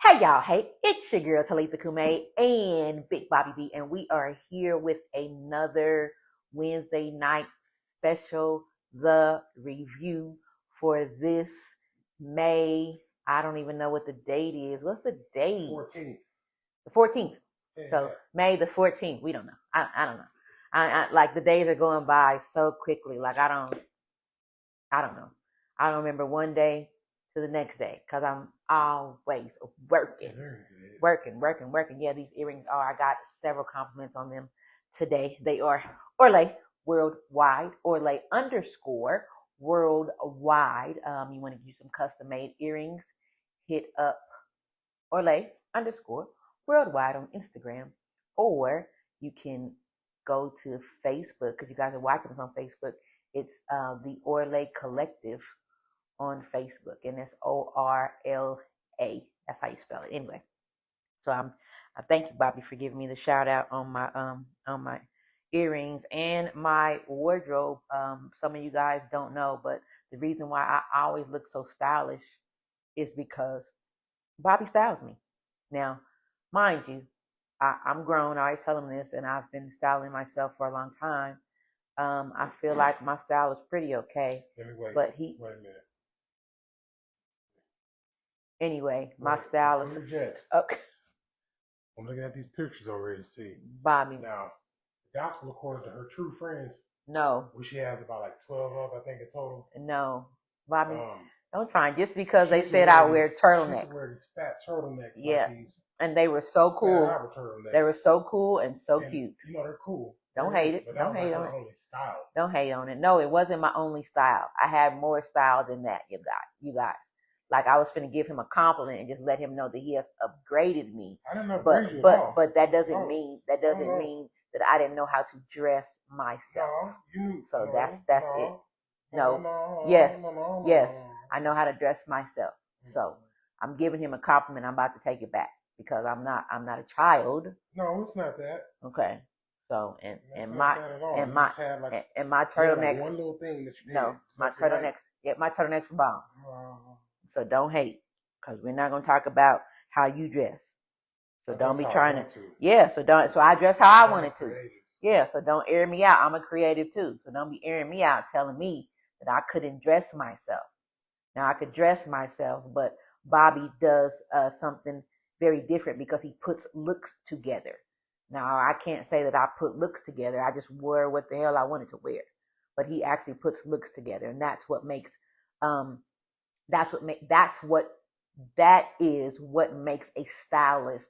Hey y'all, hey, it's your girl Talitha Kume and Big Bobby B, and we are here with another Wednesday night special, the review for this May. I don't even know what the date is. What's the date? 14th. The 14th. Yeah. So May the 14th. We don't know. I don't know. I like the days are going by so quickly. Like I don't know. I don't remember one day to the next day because I'm always working. Yeah, these earrings are. I got several compliments on them today. They are Orlay worldwide, Orlay underscore worldwide. You want to do some custom made earrings? Hit up Orlay underscore worldwide on Instagram, or you can go to Facebook because you guys are watching us on Facebook. It's the Orlay Collective on Facebook, and it's ORLA. That's how you spell it. Anyway, so I thank you, Bobby, for giving me the shout out on my earrings and my wardrobe. Some of you guys don't know, but the reason why I always look so stylish is because Bobby styles me. Now, mind you, I'm grown. I always tell him this, and I've been styling myself for a long time. I feel like my style is pretty okay. Let me wait. But wait a minute. Anyway, my style is okay. I'm looking at these pictures already to see. Bobby. Now, the gospel according to her true friends. No. Which she has about like 12 of, I think, in total. No. Bobby, don't try. Just because they said I wear turtlenecks. She used to wear these fat turtlenecks. Yeah. Like these and they were so cool. They were so cool and so cute. You know, they're cool. Don't hate it. Don't hate on it. Only style. Don't hate on it. No, it wasn't my only style. I had more style than that, you guys. Like I was gonna give him a compliment and just let him know that he has upgraded me. I didn't upgrade you at all. But that doesn't mean that I didn't know how to dress myself. So that's it. No. Yes. I know how to dress myself. So I'm giving him a compliment. I'm about to take it back because I'm not a child. No, it's not that. Okay. So and my turtlenecks. Like one little thing that you did. No, my turtlenecks. Yeah, my turtlenecks were bomb. So don't hate, because we're not gonna talk about how you dress. So don't be trying to. Yeah. So don't. So I dress how I wanted to. Yeah. So don't air me out. I'm a creative too. So don't be airing me out, telling me that I couldn't dress myself. Now I could dress myself, but Bobby does something very different because he puts looks together. Now I can't say that I put looks together. I just wore what the hell I wanted to wear, but he actually puts looks together, and that's what makes that is what makes a stylist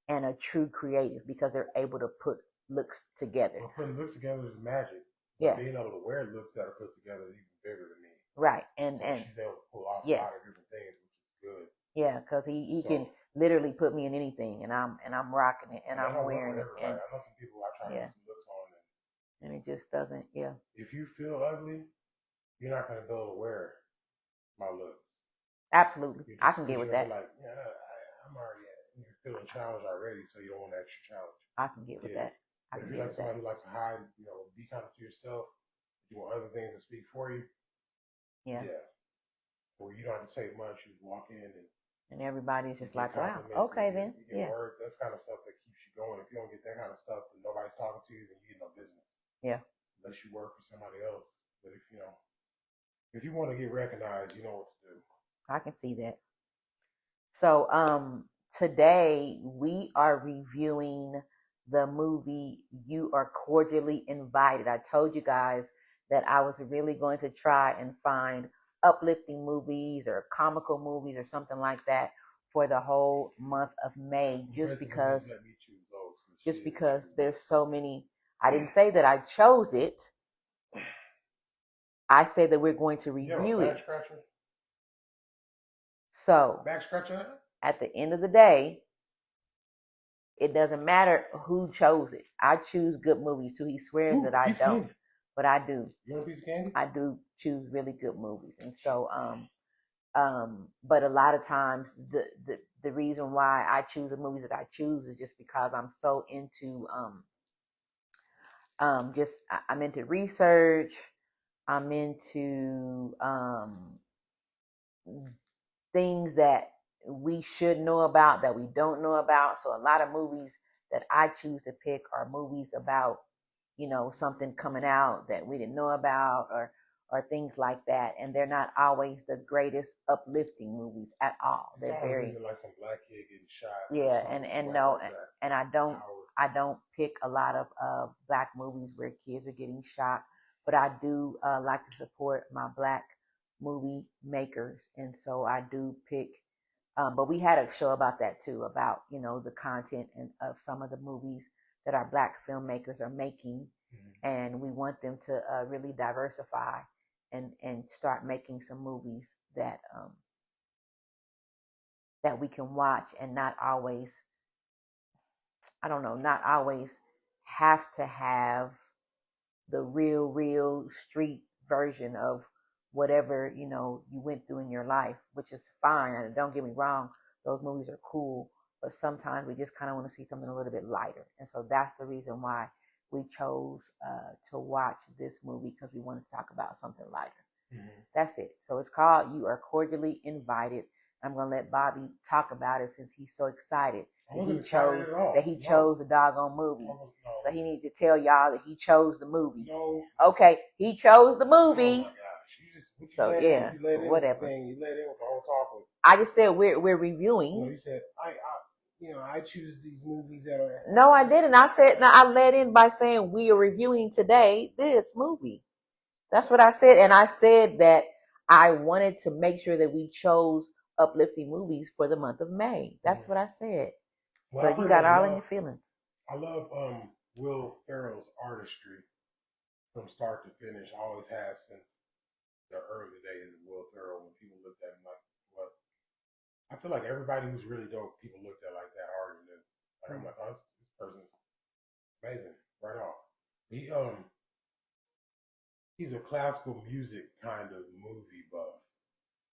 and a true creative, because they're able to put looks together. Well, putting looks together is magic. Yes. Being able to wear looks that are put together is even bigger to me. Right. So she's able to pull off a lot of different things, which is good. Yeah, because he can literally put me in anything, and I'm rocking it, and I'm wearing it. And I know some people I try to put some looks on, and it just doesn't. Yeah. If you feel ugly, you're not gonna be able to wear my looks. Absolutely, I can get with that. Like, yeah, I'm already. You're feeling challenged already, so you don't want an extra challenge. I can get with that. If you're like somebody who likes to hide, be kind of to yourself, you want other things to speak for you. Yeah. Where you don't have to say much, you walk in and everybody's just like, wow, okay then. You get words. That's kind of stuff that keeps you going. If you don't get that kind of stuff and nobody's talking to you, then you get no business. Yeah. Unless you work for somebody else. But if you want to get recognized, you know what to do. I can see that. So today we are reviewing the movie You Are Cordially Invited. I told you guys that I was really going to try and find uplifting movies or comical movies or something like that for the whole month of May, just because there's so many. I didn't say that I chose it. I say that we're going to review it. So at the end of the day, it doesn't matter who chose it. I choose good movies too. He swears that I don't, but I do. You want a piece of candy? I do choose really good movies, and so but a lot of times the reason why I choose the movies that I choose is just because I'm so into I'm into research. I'm into things that we should know about that we don't know about. So a lot of movies that I choose to pick are movies about, something coming out that we didn't know about, or things like that. And they're not always the greatest uplifting movies at all. They're very like some black kid getting shot. Yeah, and no, and I don't pick a lot of black movies where kids are getting shot, but I do like to support my black movie makers, and so I do pick. But we had a show about that too, about the content and of some of the movies that our black filmmakers are making, and we want them to really diversify and start making some movies that we can watch and not always, I don't know, not always have to have the real street version of whatever, you went through in your life, which is fine. And don't get me wrong, those movies are cool, but sometimes we just kind of want to see something a little bit lighter. And so that's the reason why we chose to watch this movie, because we wanted to talk about something lighter. That's it. So it's called You Are Cordially Invited. I'm going to let Bobby talk about it since he's so excited that he chose the doggone movie. So he needs to tell y'all that he chose the movie. Okay, he chose the movie. Oh my gosh. Whatever. You let in with the whole topic. I just said we're reviewing. No, you said I choose these movies that are. No, I didn't. I said I led in by saying we are reviewing today this movie. That's what I said, and I said that I wanted to make sure that we chose uplifting movies for the month of May. That's what I said. Well, so you got all in your feelings. I love Will Ferrell's artistry from start to finish. I always have since the early days of Will Ferrell, when people looked at him like, what? I feel like everybody who's really dope, people looked at like that hard, and then I'm like, oh, this person's amazing right off. He's a classical music kind of movie buff.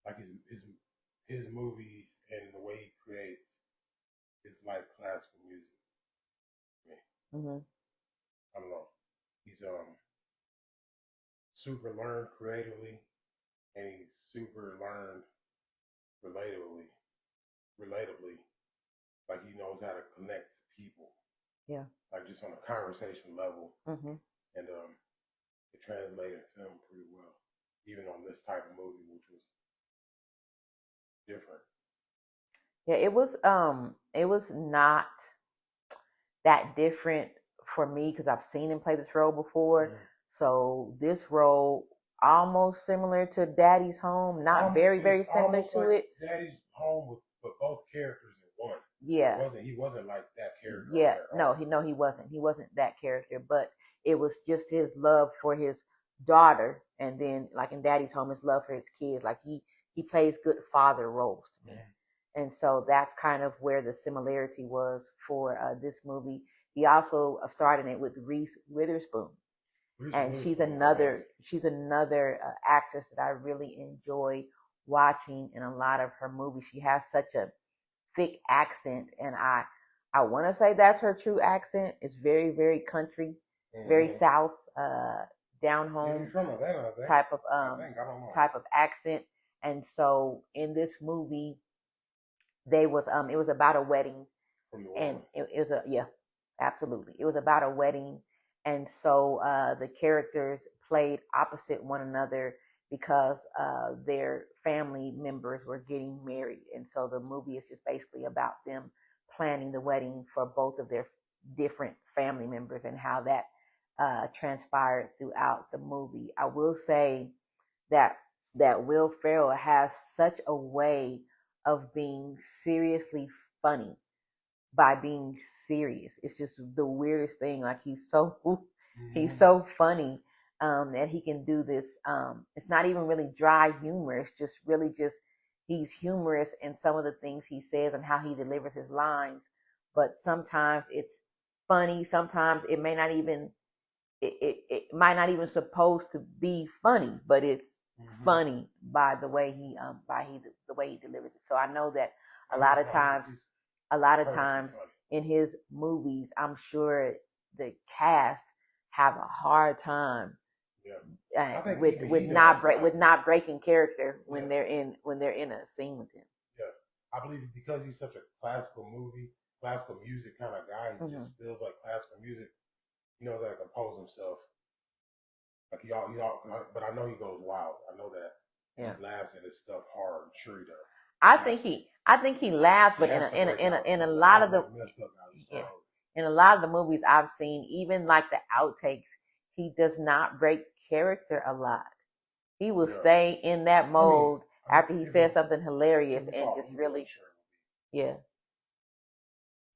Like his movies and the way he creates is like classical music. I don't know. He's super learned creatively, and he's super learned relatably. Like he knows how to connect to people. Yeah. Like just on a conversation level. And it translated film pretty well, even on this type of movie, which was different. Yeah, it was not that different for me because I've seen him play this role before. So this role almost similar to Daddy's Home, not very similar to like it. Daddy's Home, but both characters in one. Yeah, he wasn't like that character. Yeah, he wasn't. He wasn't that character, but it was just his love for his daughter, and then like in Daddy's Home, his love for his kids. Like he plays good father roles to me. And so that's kind of where the similarity was for this movie. He also starred in it with Reese Witherspoon, and she's another actress that I really enjoy watching in a lot of her movies. She has such a thick accent, and I want to say that's her true accent. It's very country, very south, down home type of type of accent. And so in this movie, it was about a wedding, and it was absolutely, it was about a wedding, and so the characters played opposite one another because their family members were getting married, and so the movie is just basically about them planning the wedding for both of their different family members and how that transpired throughout the movie. I will say that Will Ferrell has such a way of being seriously funny by being serious. It's just the weirdest thing. Like he's so funny that he can do this. It's not even really dry humor. It's just really just he's humorous in some of the things he says and how he delivers his lines. But sometimes it's funny. Sometimes it may not even it might not even supposed to be funny, but it's funny by the way the way he delivers it. So I know that a lot of times in his movies, I'm sure the cast have a hard time with not breaking character when they're in a scene with him. Yeah, I believe because he's such a classical music kind of guy, he just feels like classical music. He knows how to compose himself. Like but I know he goes wild. I know that. Yeah. He laughs at his stuff hard. I'm sure he does. I think he laughs, but in a lot of the yeah, in a lot of the movies I've seen, even like the outtakes, he does not break character a lot. He will stay in that mode after he says something hilarious and just really, yeah.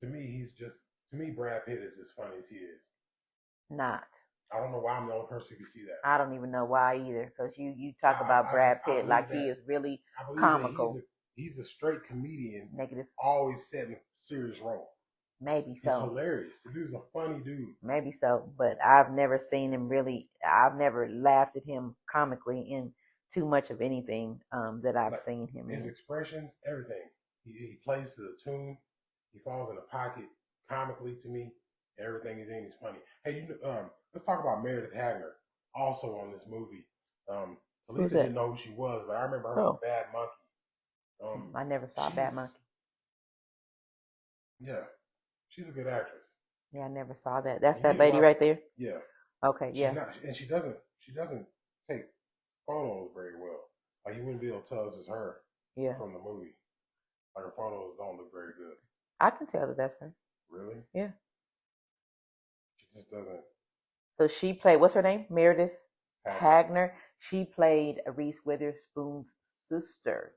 To me, Brad Pitt is as funny as he is. Not. I don't know why I'm the only person who can see that. I don't even know why either, because you talk about Brad Pitt like he is really comical. He's a straight comedian. Negative. Always setting a serious role. Maybe so. He's hilarious. The dude's a funny dude. Maybe so, but I've never seen him really. I've never laughed at him comically in too much of anything that I've seen him in. His expressions, everything. He plays to the tune. He falls in the pocket comically to me. Everything he's in is funny. Hey, let's talk about Meredith Hagner, also on this movie. Talitha didn't know who she was, but I remember her from Bad Monkey. I never saw Bad Monkey. Yeah, she's a good actress. Yeah, I never saw that. That's that lady right there. Yeah. Okay. Yeah. She doesn't take photos very well. Like you wouldn't be able to tell this is her. Yeah. From the movie. Like her photos don't look very good. I can tell that that's her. Really? Yeah. She just doesn't. So she played, what's her name? Meredith Hagner. She played Reese Witherspoon's sister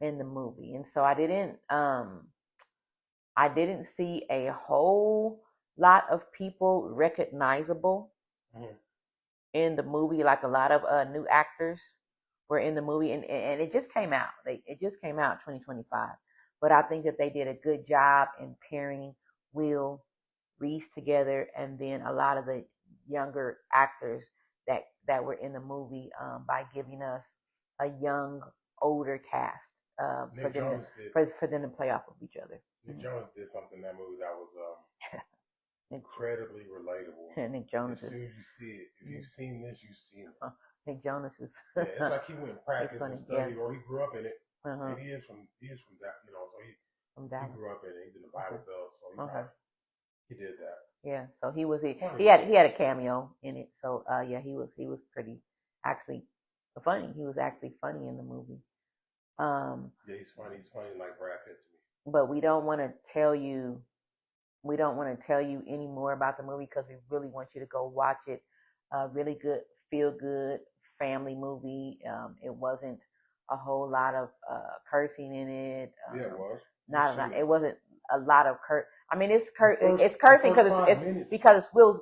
in the movie. And so I didn't see a whole lot of people recognizable in the movie. Like a lot of new actors were in the movie, and it just came out. It just came out 2025. But I think that they did a good job in pairing Will Reese together, and then a lot of the younger actors that were in the movie by giving us a young, older cast for them to play off of each other. Nick Jonas did something in that movie that was incredibly relatable. Nick Jonas. As soon as you see it, if you've seen this, you've seen it. Nick Jonas is. It's like he went and practiced and studied, or he grew up in it. And he is from that, so he grew up in it. He's in the Bible Belt, so he did that. Yeah, so he had a cameo in it. So yeah, he was pretty actually funny. He was actually funny in the movie. Yeah, he's funny. He's funny like Brad Pitt to me. But we don't want to tell you any more about the movie because we really want you to go watch it. Really good, feel good family movie. It wasn't a whole lot of cursing in it. Yeah, it was. It wasn't a lot of I mean, it's cursing because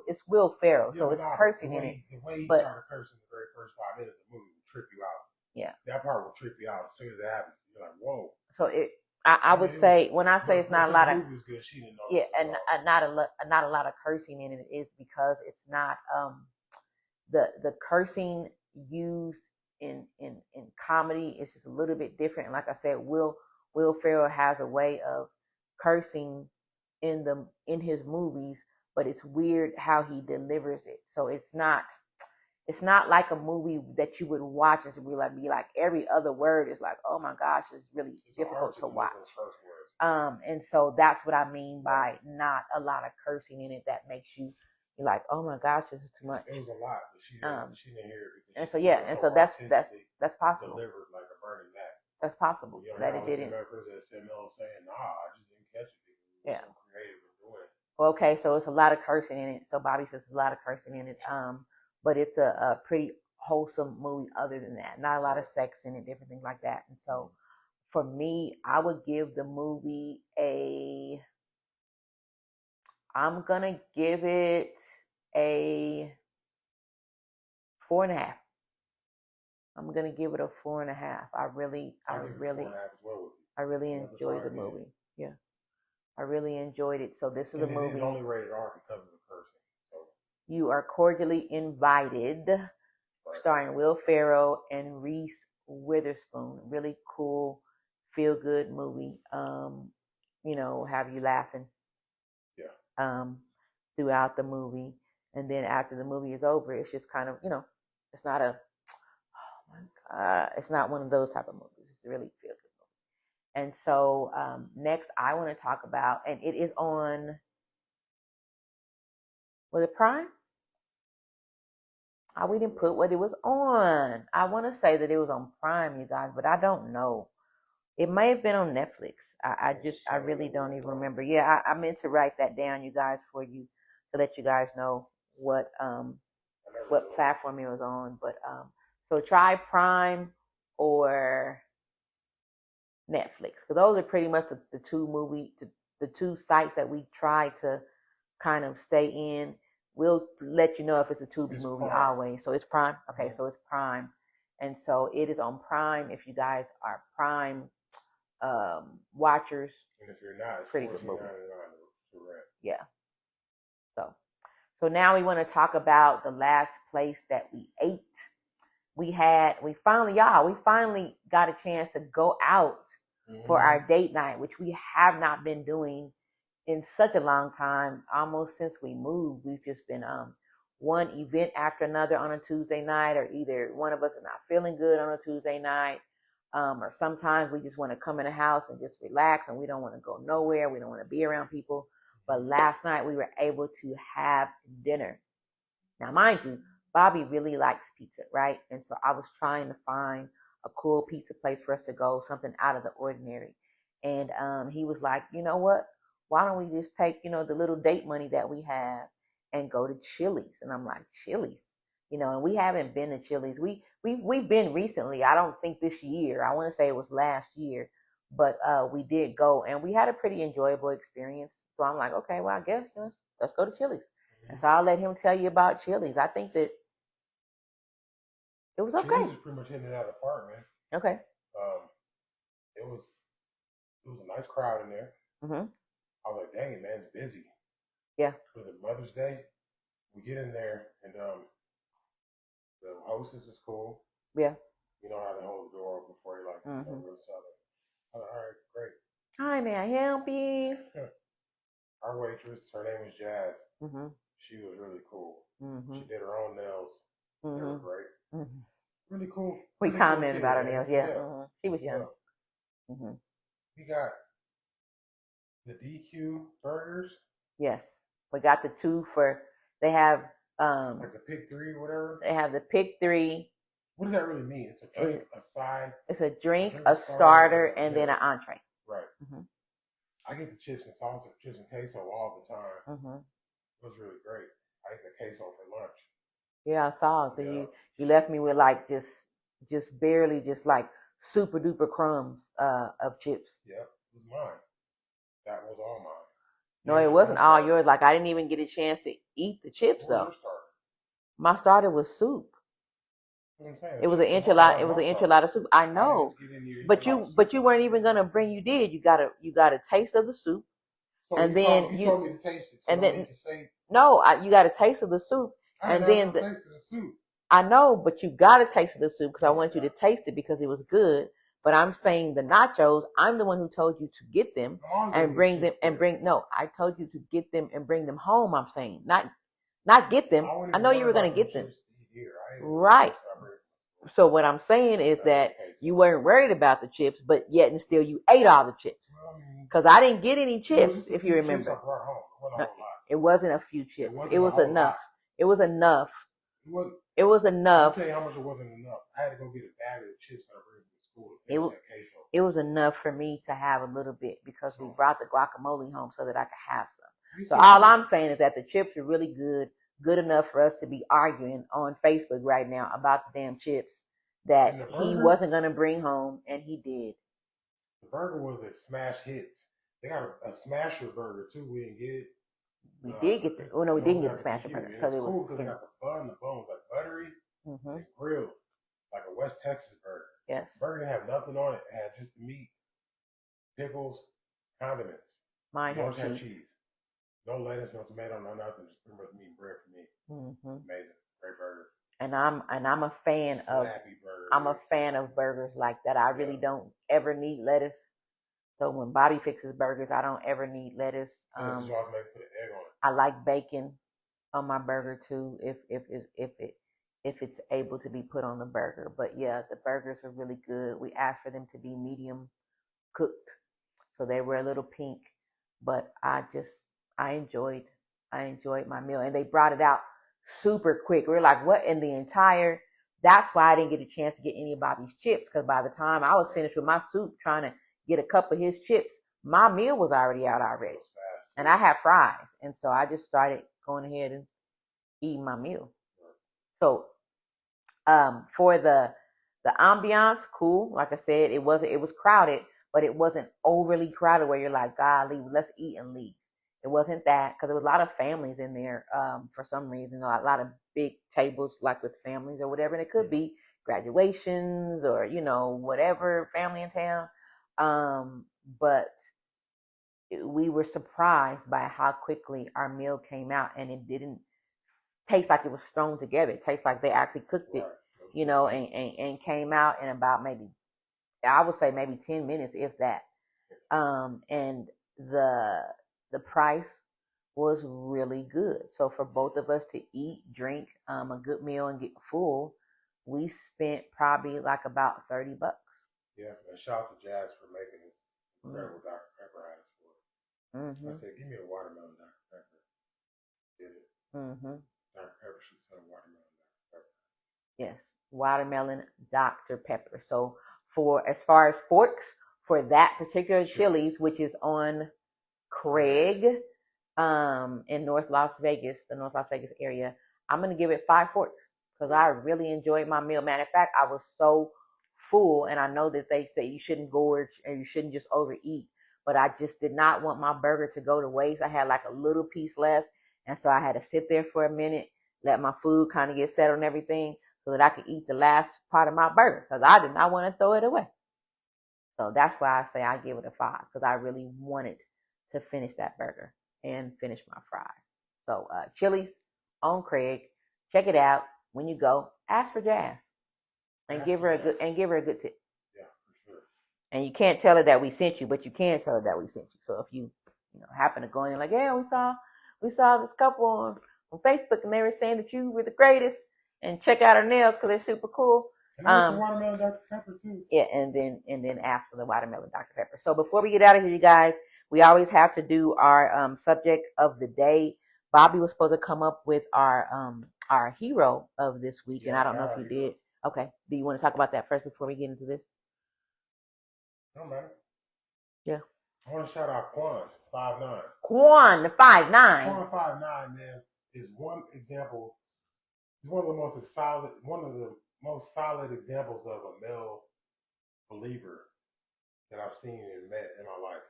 it's Will Ferrell, so it's cursing in it. The way he started cursing the very first 5 minutes of the movie will trip you out. Yeah, that part will trip you out as soon as it happens. You're like, whoa. So I would say when I say it's not a lot of good, she didn't know and not a lot of cursing in it is because it's not the cursing used in comedy is just a little bit different. Like I said, Will Ferrell has a way of cursing in his movies, but it's weird how he delivers it. So it's not like a movie that you would watch and be like every other word is like, oh my gosh, it's really difficult to watch. And so that's what I mean by not a lot of cursing in it that makes you be like, oh my gosh, this is too much. It was a lot, but she didn't hear it. And so that's possible. Delivered like a burning mat. That's possible that it didn't. That said no, saying, nah, I just didn't catch it. Yeah. Creative in doing it. Well, okay, so it's a lot of cursing in it. So Bobby says there's a lot of cursing in it. But it's a pretty wholesome movie other than that. Not a lot of sex in it, different things like that. And so for me, I would give the movie I'm gonna give it a 4.5. I'm gonna give it a 4.5. I really enjoyed the movie. Yeah. I really enjoyed it. So this is a movie. It's only rated R because of the cursing. So. You Are Cordially Invited, starring Will Ferrell and Reese Witherspoon. Really cool, feel good movie. Have you laughing. Yeah. Throughout the movie, and then after the movie is over, it's just kind of it's not it's not one of those type of movies. It's a really feel good movie. And so next I want to talk about, and it is on, was it Prime? We didn't put what it was on. I want to say that it was on Prime, you guys, but I don't know. It may have been on Netflix. I really don't even remember. Yeah, I meant to write that down, you guys, for you to let you guys know what platform it was on. But so try Prime or Netflix, because those are pretty much the the two sites that we try to kind of stay in. We'll let you know if it's a Tubi movie Prime. Always. So it's Prime. Okay, mm-hmm. So it's Prime, and so it is on Prime. If you guys are Prime watchers, and if you're not, it's pretty good movie. To rent. Yeah. So now we want to talk about the last place that we ate. We finally got a chance to go out for our date night, which we have not been doing in such a long time, almost since we moved. We've just been one event after another on a Tuesday night, or either one of us is not feeling good on a Tuesday night, or sometimes we just want to come in the house and just relax, and we don't want to go nowhere. We don't want to be around people. But last night we were able to have dinner. Now, mind you, Bobby really likes pizza, right? And so I was trying to find a cool pizza place for us to go, something out of the ordinary. And he was like, you know what? Why don't we just take, the little date money that we have and go to Chili's? And I'm like, Chili's? And we haven't been to Chili's. We've been recently. I don't think this year. I want to say it was last year. But we did go, and we had a pretty enjoyable experience. So I'm like, okay, well, I guess let's go to Chili's. And so I'll let him tell you about Chili's. I think that it was okay. Chili's was pretty much hitting it out of the park, man. Okay. It was a nice crowd in there. Mm-hmm. I was like, dang it, man, it's busy. Yeah. It was Mother's Day. We get in there, and the hostess was cool. Yeah. You know how to hold the door open for you, like, real southern. I was like, all right, great. Hi, may I help you? Our waitress, her name was Jazz. Mm-hmm. She was really cool. Mm-hmm. She did her own nails. They were great. Mm-hmm. Really cool. We really commented cool about her nails, yeah. Mm-hmm. She was young. Yeah. Mm-hmm. We got the DQ burgers. Yes. We got the two they have like the pick 3 or whatever. They have the pick 3. What does that really mean? It's a drink, a side. It's a drink, a starter, and then an entree. Right. Mm-hmm. I get the chips and salsa, chips and queso all the time. Mm-hmm. It was really great. I ate the queso for lunch. Yeah, I saw it. Yeah. You left me with like just barely, just like super duper crumbs of chips. Yep, it was mine. That was all mine. No, it wasn't all yours. Like I didn't even get a chance to eat the chips though. My starter was soup. It was an enchilada. It was an enchilada soup. I know, but you weren't even gonna bring. You did. You got a taste of the soup, so and then you told me to taste it. So and then no, you got a taste of the soup, and then taste of the soup. I know, but you got a taste of the soup because I want you to taste it because it was good. But I'm saying the nachos. I'm the one who told you to get them and bring them and bring. No, I told you to get them and bring them home. I'm saying not get them. I know you were gonna get them. Right. So what I'm saying is that you weren't worried about the chips, but yet and still you ate all the chips. Because I didn't get any chips, if you remember. It wasn't a few chips. It was enough. It was enough. It was enough. I'll tell you how much it wasn't enough. I had to go get a bag of chips that I bring to school to finish that queso. It was enough for me to have a little bit because we brought the guacamole home so that I could have some. So all I'm saying is that the chips are really good enough for us to be arguing on Facebook right now about the damn chips that he wasn't going to bring home, and he did. The burger was a smash hit. They got a smasher burger too. We didn't get it. We did get the. Oh no, we didn't get the smasher burger because it was cool because they got the bun. The bun was like buttery and grilled, like a West Texas burger. Yes. The burger didn't have nothing on it. It had just the meat, pickles, condiments. Mine had cheese. No lettuce, no tomato, no nothing. Just pretty much meat and bread for me. Amazing, great burger. And I'm a fan of burgers like that. I really don't ever need lettuce. So when Bobby fixes burgers, I don't ever need lettuce. Put an egg on it. I like bacon on my burger too, if it's able to be put on the burger. But yeah, the burgers are really good. We asked for them to be medium cooked, so they were a little pink. But I enjoyed I enjoyed my meal, and they brought it out super quick. We were like, what in the entire? That's why I didn't get a chance to get any of Bobby's chips, because by the time I was finished with my soup trying to get a cup of his chips, my meal was already out already, and I had fries, and so I just started going ahead and eating my meal. So for the ambiance, cool. Like I said, it was crowded, but it wasn't overly crowded where you're like, God, leave, let's eat and leave. It wasn't that, because there was a lot of families in there for some reason, a lot of big tables like with families or whatever, and it could be graduations or whatever family in town. But we were surprised by how quickly our meal came out, and it didn't taste like it was thrown together. It tastes like they actually cooked it, and came out in about maybe, I would say maybe 10 minutes, if that. And the the price was really good. So for both of us to eat, drink, a good meal and get full, we spent probably like about $30. Yeah, and shout out to Jazz for making this incredible Dr. Pepper ice for it. I said, give me a watermelon Dr. Pepper. Did it. Dr. Pepper, she said watermelon Dr. Pepper. Yes, watermelon Dr. Pepper. So for as far as forks for that particular Chili's, which is on Craig, in North Las Vegas, the North Las Vegas area, I'm gonna give it 5 forks because I really enjoyed my meal. Matter of fact, I was so full, and I know that they say you shouldn't gorge and you shouldn't just overeat, but I just did not want my burger to go to waste. I had like a little piece left, and so I had to sit there for a minute, let my food kind of get settled and everything, so that I could eat the last part of my burger because I did not want to throw it away. So that's why I say I give it a 5, because I really wanted to finish that burger and finish my fries. So Chili's on Craig, check it out. When you go, ask for Jazz and give her a good tip. Yeah, for sure. And you can't tell her that we sent you, but you can tell her that we sent you. So if you happen to go in like, yeah, we saw this couple on Facebook, and they were saying that you were the greatest, and check out her nails because they're super cool. And watermelon Dr. Pepper too. Yeah, and then ask for the watermelon Dr. Pepper. So before we get out of here, you guys, we always have to do our subject of the day. Bobby was supposed to come up with our hero of this week, and I don't know if you did. Okay, do you want to talk about that first before we get into this? No matter. Yeah. I want to shout out Quan 5'9". Quan the 5'9". Quan 5'9", man, is one example. He's one of the most solid examples of a male believer that I've seen and met in my life.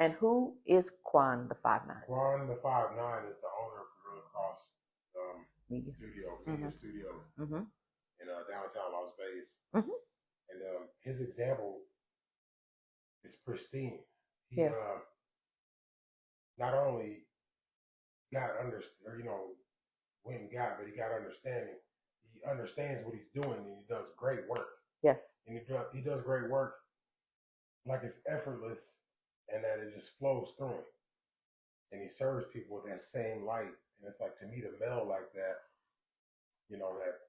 And who is Quan the 5'9"? Quan the 5'9" is the owner of Gorilla Cross Media Studios in downtown Las Vegas. And his example is pristine. He not only got but he got understanding. He understands what he's doing, and he does great work. Yes. And he does great work like it's effortless, and that it just flows through him. And he serves people with that same light. And it's like, to meet a male like that, that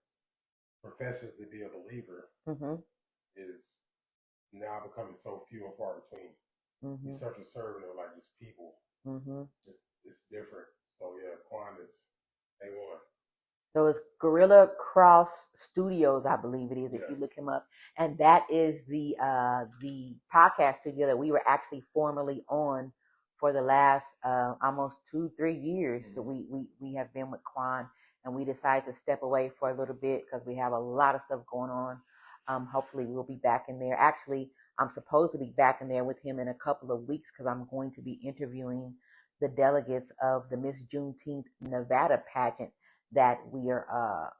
professes to be a believer, is now becoming so few and far between. He's such a servant of like just people. It's different. So yeah, Quan is A1. So it's Gorilla Cross Studios, I believe it is, if you look him up. And that is the podcast studio that we were actually formerly on for the last almost 2-3 years. So we have been with Quan, and we decided to step away for a little bit because we have a lot of stuff going on. Hopefully we'll be back in there. Actually, I'm supposed to be back in there with him in a couple of weeks because I'm going to be interviewing the delegates of the Miss Juneteenth Nevada pageant that we are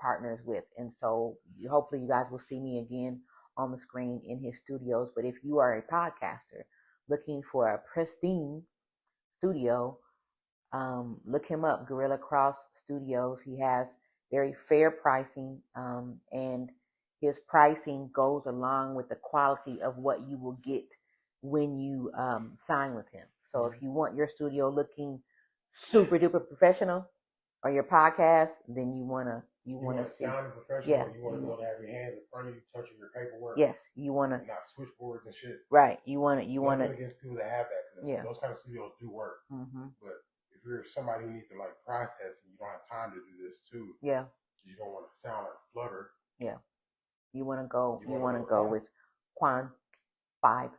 partners with. And so hopefully you guys will see me again on the screen in his studios. But if you are a podcaster looking for a pristine studio, look him up, Gorilla Cross Studios. He has very fair pricing, and his pricing goes along with the quality of what you will get when you sign with him. So if you want your studio looking super duper professional, or your podcast, then you want to You You want to want to see, sound professional. yeah, You want to be able to have your hands in front of you, touching your paperwork. yes, you want to, and not switchboards and shit. right? You want to, Nothing against people that have that, because yeah. those kind of studios do work. Mm-hmm. But if you're somebody who needs to like process and you don't have time to do this too, Yeah. you don't want to sound like Flutter. Yeah. You want to go. You You want want to to go go high. with Quan 5-9,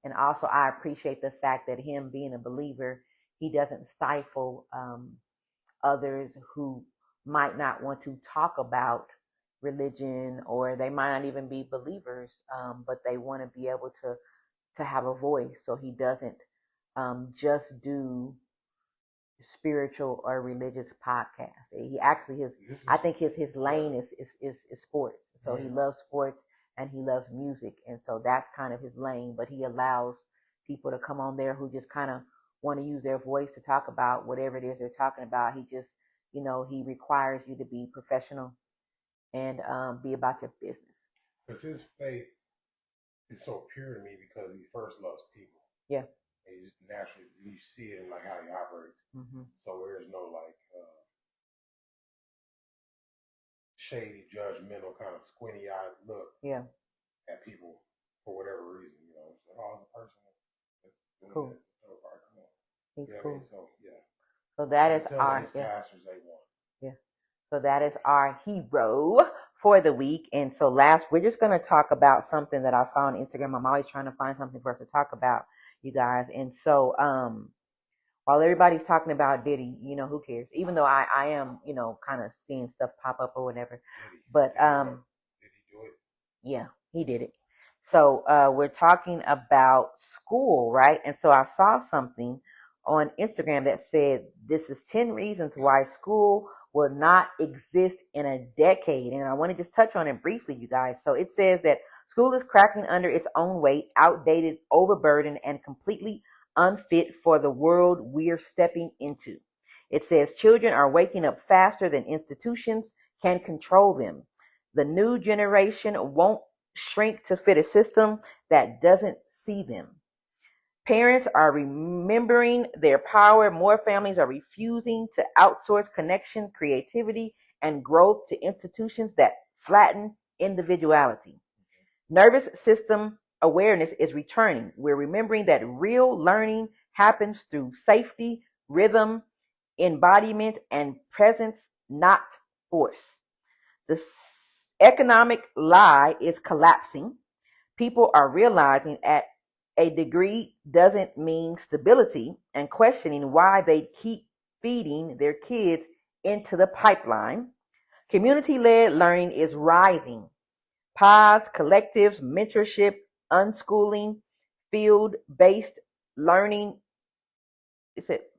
and also I appreciate the fact that him being a believer, he doesn't stifle others who might not want to talk about religion, or they might not even be believers, but they want to be able to have a voice. So he doesn't just do spiritual or religious podcast. He actually I think his lane is sports. So he loves sports and he loves music, and so that's kind of his lane. But he allows people to come on there who just kind of want to use their voice to talk about whatever it is they're talking about. He just, he requires you to be professional and be about your business. Because his faith is so pure to me because he first loves people. Yeah. And you just naturally you see it in like how he operates. Mm-hmm. So there's no like shady, judgmental, kind of squinty eyed look. Yeah. At people for whatever reason, So, it's a person that's doing cool. this. So, come on. He's cool. So yeah. So that is our pastors they want. Yeah. So that is our hero for the week. And so we're just going to talk about something that I saw on Instagram. I'm always trying to find something for us to talk about, you guys. And so while everybody's talking about Diddy, who cares? Even though I am, kind of seeing stuff pop up or whatever. But Did he do it? Yeah, he did it. So we're talking about school, right? And so I saw something on Instagram that said this is 10 reasons why school will not exist in a decade. And I want to just touch on it briefly, you guys. So it says that school is cracking under its own weight, outdated, overburdened, and completely unfit for the world we're stepping into. It says children are waking up faster than institutions can control them. The new generation won't shrink to fit a system that doesn't see them. Parents are remembering their power. More families are refusing to outsource connection, creativity, and growth to institutions that flatten individuality. Nervous system awareness is returning. We're remembering that real learning happens through safety, rhythm, embodiment, and presence, not force. The economic lie is collapsing. People are realizing at a degree doesn't mean stability and questioning why they keep feeding their kids into the pipeline. Community led learning is rising. Pods, collectives, mentorship, unschooling, field based learning. Is it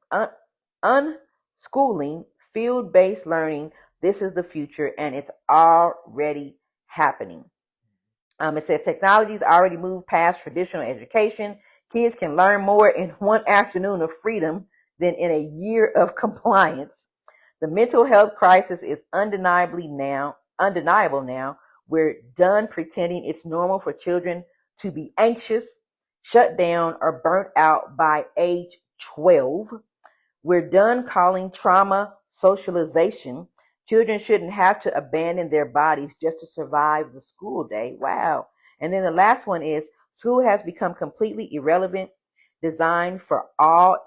unschooling, field based learning? This is the future, and it's already happening. It says technology's already moved past traditional education. Kids can learn more in one afternoon of freedom than in a year of compliance. The mental health crisis is undeniable now. We're done pretending it's normal for children to be anxious, shut down, or burnt out by age 12. We're done calling trauma socialization. Children shouldn't have to abandon their bodies just to survive the school day. Wow. And then the last one is school has become completely irrelevant, designed for all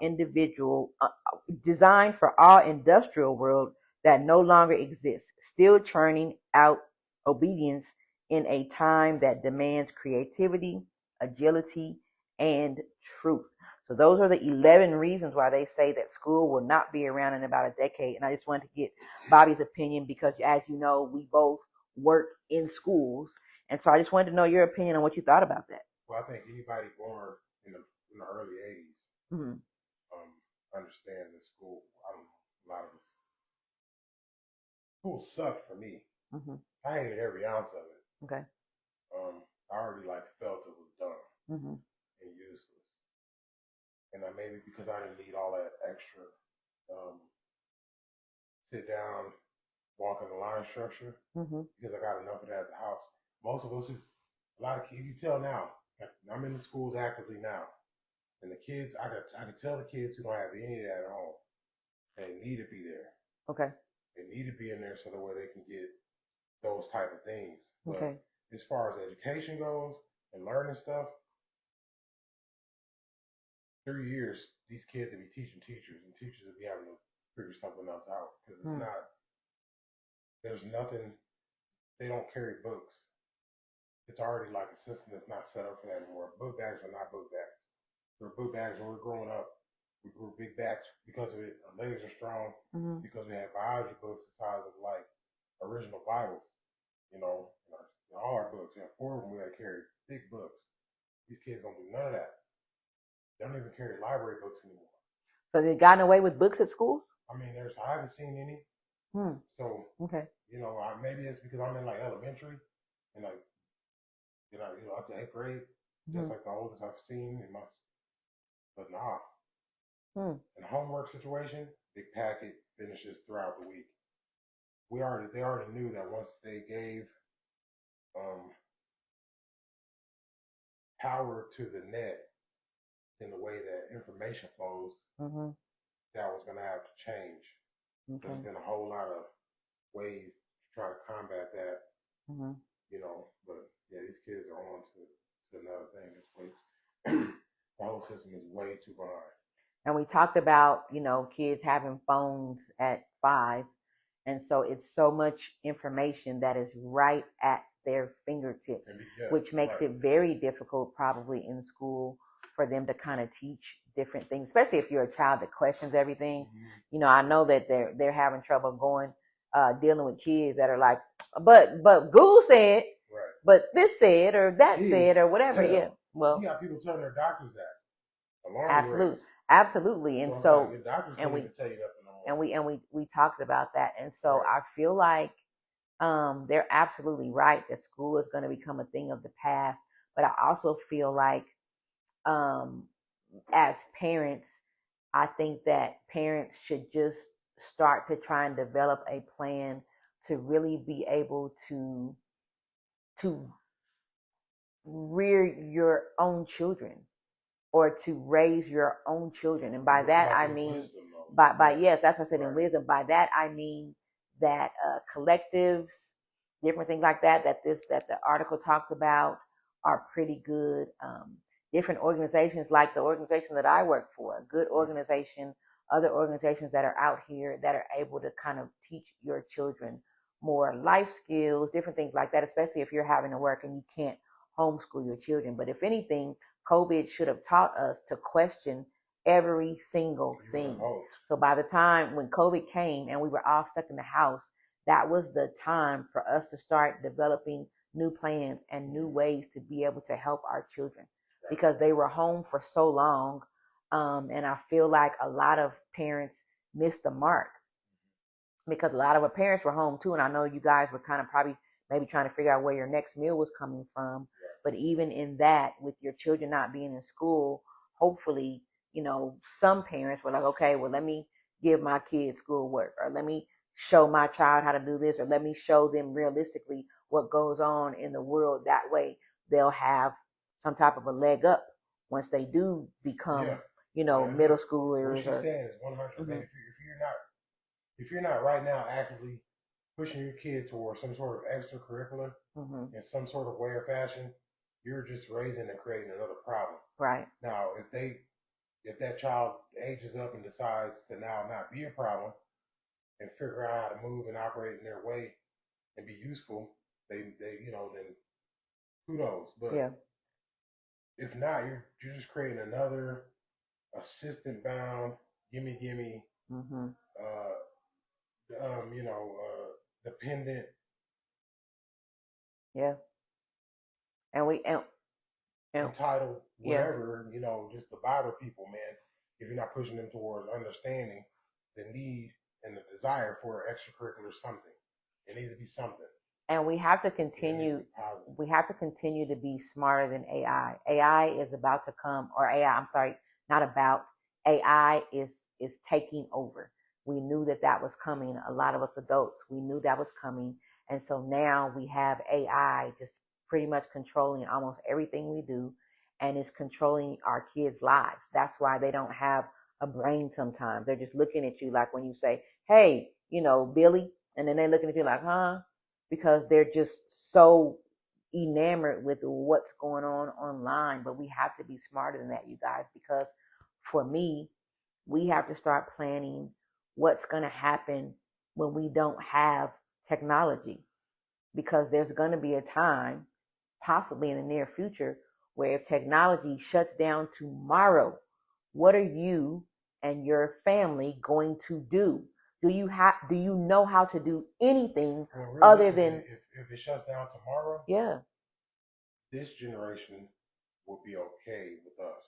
designed for all industrial world that no longer exists, still churning out obedience in a time that demands creativity, agility, and truth. So those are the 11 reasons why they say that school will not be around in about a decade. And I just wanted to get Bobby's opinion because, as you know, we both work in schools. And so I just wanted to know your opinion on what you thought about that. Well, I think anybody born in the early 80s understands that school, I don't know, a lot of us. School sucked for me. I hated every ounce of it. Okay. I already felt it was dumb and useless. And maybe because I didn't need all that extra sit down, walk in the line structure, because I got enough of that at the house. Most of us, a lot of kids, you tell now, I'm in the schools actively now, and the kids, I can tell the kids who don't have any of that at home, they need to be there. Okay. They need to be in there so that way they can get those type of things. Okay. But as far as education goes and learning stuff, 3 years, these kids will be teaching teachers, and teachers will be having to figure something else out because it's not. There's nothing. They don't carry books. It's already like a system that's not set up for that anymore. Book bags are not book bags. There were book bags when we were growing up. We grew big backs because of it. Our legs are strong because we had biology books the size of like original Bibles. You know, in all our books. We had 4 of them we had carried big books. These kids don't do none of that. They don't even carry library books anymore. So they gotten away with books at schools? I mean, I haven't seen any. So okay, maybe it's because I'm in like elementary and like up to 8th grade. That's like the oldest I've seen in my. But nah. In a homework situation, big packet finishes throughout the week. They already knew that once they gave power to the net in the way that information flows, that was going to have to change. Okay. There's been a whole lot of ways to try to combat that, but yeah, these kids are on to another thing. It's way, the whole system is way too behind. And we talked about, kids having phones at 5. And so it's so much information that is right at their fingertips, which makes it very difficult probably in school for them to kind of teach different things, especially if you're a child that questions everything. I know that they're having trouble dealing with kids that are like, but Google said, but this said, or that said, or whatever. Yeah. Well, you got people telling their doctors that. Absolutely. And so we talked about that. And so I feel like they're absolutely right that school is going to become a thing of the past. But I also feel like as parents, I think that parents should just start to try and develop a plan to really be able to rear your own children or to raise your own children. And by that, I mean, wisdom, yes, that's what I said in wisdom. By that, I mean that collectives, different things like that the article talked about are pretty good. Different organizations like the organization that I work for, a good organization, other organizations that are out here that are able to kind of teach your children more life skills, different things like that, especially if you're having to work and you can't homeschool your children. But if anything, COVID should have taught us to question every single thing. So by the time when COVID came and we were all stuck in the house, that was the time for us to start developing new plans and new ways to be able to help our children because they were home for so long. And I feel like a lot of parents missed the mark because a lot of our parents were home too. And I know you guys were kind of probably maybe trying to figure out where your next meal was coming from. But even in that, with your children not being in school, hopefully, some parents were like, okay, well, let me give my kids schoolwork, or let me show my child how to do this, or let me show them realistically what goes on in the world. That way they'll have some type of a leg up once they do become, middle schoolers. What she's saying is 100. If you're not right now actively pushing your kid towards some sort of extracurricular in some sort of way or fashion, you're just raising and creating another problem. Right. Now, if that child ages up and decides to now not be a problem and figure out how to move and operate in their way and be useful, then kudos. But if not, you're just creating another assistant bound, gimme, dependent. Yeah. And entitled whatever, just to bother people, man. If you're not pushing them towards understanding the need and the desire for extracurricular something, it needs to be something. And we have to continue. We have to continue to be smarter than AI. AI is about to come, or AI. I'm sorry, not about. AI is taking over. We knew that was coming. A lot of us adults, we knew that was coming, and so now we have AI just pretty much controlling almost everything we do, and it's controlling our kids' lives. That's why they don't have a brain sometimes. They're just looking at you like when you say, hey, Billy, and then they looking at you like, huh? Because they're just so enamored with what's going on online. But we have to be smarter than that, you guys, because for me, we have to start planning what's going to happen when we don't have technology, because there's going to be a time, possibly in the near future, where if technology shuts down tomorrow, what are you and your family going to do? Do you know how to do anything other than if it shuts down tomorrow, yeah, this generation will be okay with us.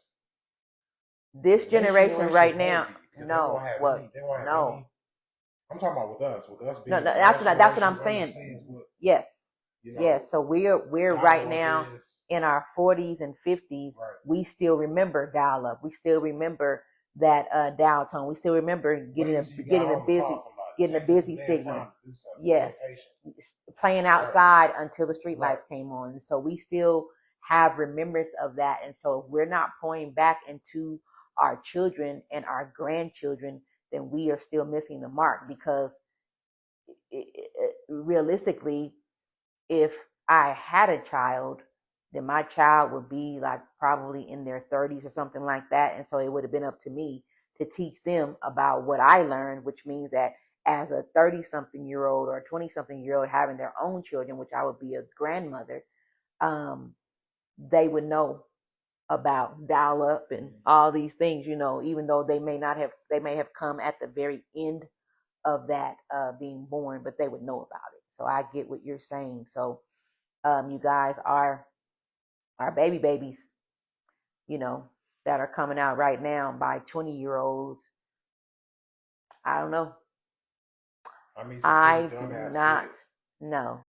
this The next generation right won't now? be, because No, what? they won't have No, any. I'm talking about with us no, being no, the last that's what generation I'm who saying. understands what Yes, you yes. know So we're right dial up now is. in our 40s and 50s. Right. We still remember dial up. We still remember that dial tone. We still remember Waiting till you got home to call somebody. getting a Taking some busy damn signal. time to do something. Yes, Being patient. playing Right. outside until the street Right. lights came on. So we still have remembrance of that. And so if we're not pouring back into our children and our grandchildren, then we are still missing the mark, because realistically, if I had a child, then my child would be like probably in their 30s or something like that. And so it would have been up to me to teach them about what I learned, which means that as a 30 something year old or 20 something year old having their own children, which I would be a grandmother, they would know about dial up and all these things, even though they may have come at the very end of that being born, but they would know about it. So I get what you're saying. So you guys are our babies, you know, that are coming out right now by 20-year-olds. I don't know. I mean, some I pretty do dumbass not kids. know.